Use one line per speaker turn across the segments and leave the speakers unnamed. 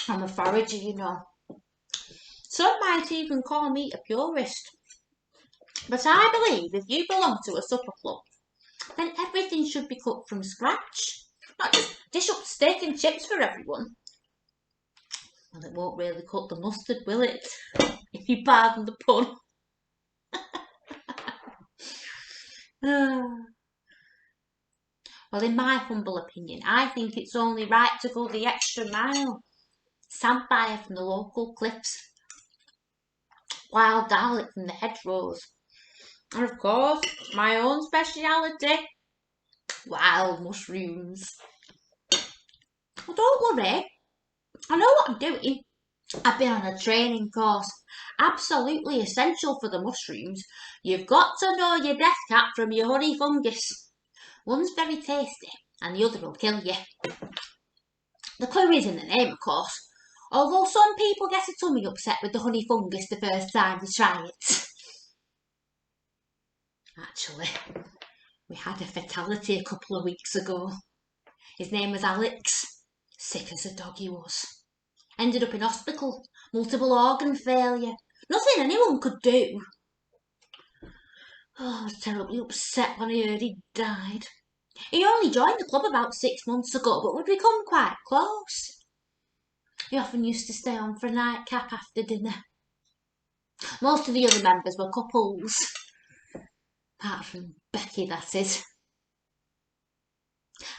I'm a forager, you know. Some might even call me a purist. But I believe if you belong to a supper club, then everything should be cooked from scratch. Not just dish up steak and chips for everyone. Well, it won't really cut the mustard, will it? If you pardon the pun. Well, in my humble opinion, I think it's only right to go the extra mile. Samphire from the local cliffs, wild garlic from the hedgerows, and of course, my own speciality, wild mushrooms. Well, don't worry, I know what I'm doing. I've been on a training course, absolutely essential for the mushrooms. You've got to know your death cap from your honey fungus. One's very tasty, and the other will kill you. The clue is in the name, of course, although some people get a tummy upset with the honey fungus the first time they try it. Actually, we had a fatality a couple of weeks ago. His name was Alex. Sick as a dog he was. Ended up in hospital. Multiple organ failure. Nothing anyone could do. Oh, I was terribly upset when I heard he died. He only joined the club about 6 months ago, but we'd become quite close. He often used to stay on for a nightcap after dinner. Most of the other members were couples. Apart from Becky, that is.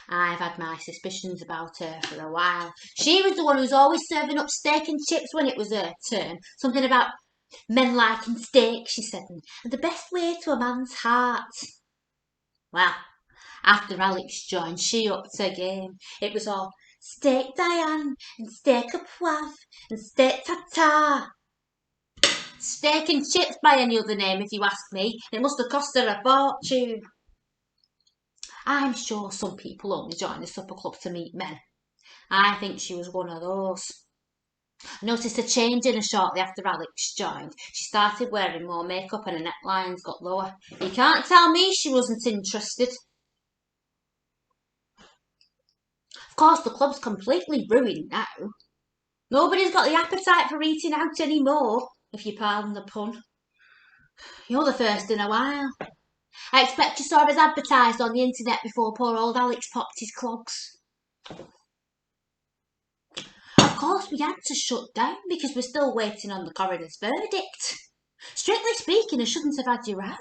I've had my suspicions about her for a while. She was the one who was always serving up steak and chips when it was her turn. Something about men liking steak, she said, and the best way to a man's heart. Well, after Alex joined, she upped her game. It was all steak Diane, and steak au poivre, and steak tartare. Steak and chips by any other name, if you ask me. It must have cost her a fortune. I'm sure some people only join the supper club to meet men. I think she was one of those. I noticed a change in her shortly after Alex joined. She started wearing more makeup and her necklines got lower. You can't tell me she wasn't interested. Of course, the club's completely ruined now. Nobody's got the appetite for eating out anymore, if you pardon the pun. You're the first in a while. I expect you saw us advertised on the internet before poor old Alex popped his clogs. Of course, we had to shut down because we're still waiting on the coroner's verdict. Strictly speaking, I shouldn't have had you round.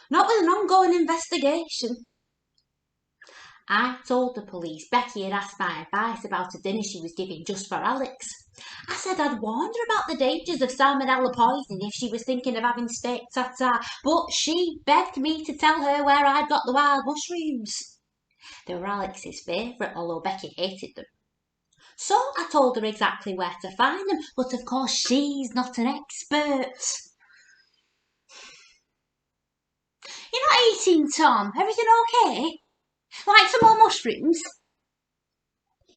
Not with an ongoing investigation. I told the police Becky had asked my advice about a dinner she was giving just for Alex. I said I'd warned her about the dangers of salmonella poisoning if she was thinking of having steak tartare, but she begged me to tell her where I'd got the wild mushrooms. They were Alex's favourite, although Becky hated them. So I told her exactly where to find them, but of course she's not an expert. You're not eating, Tom. Everything okay? Like some more mushrooms?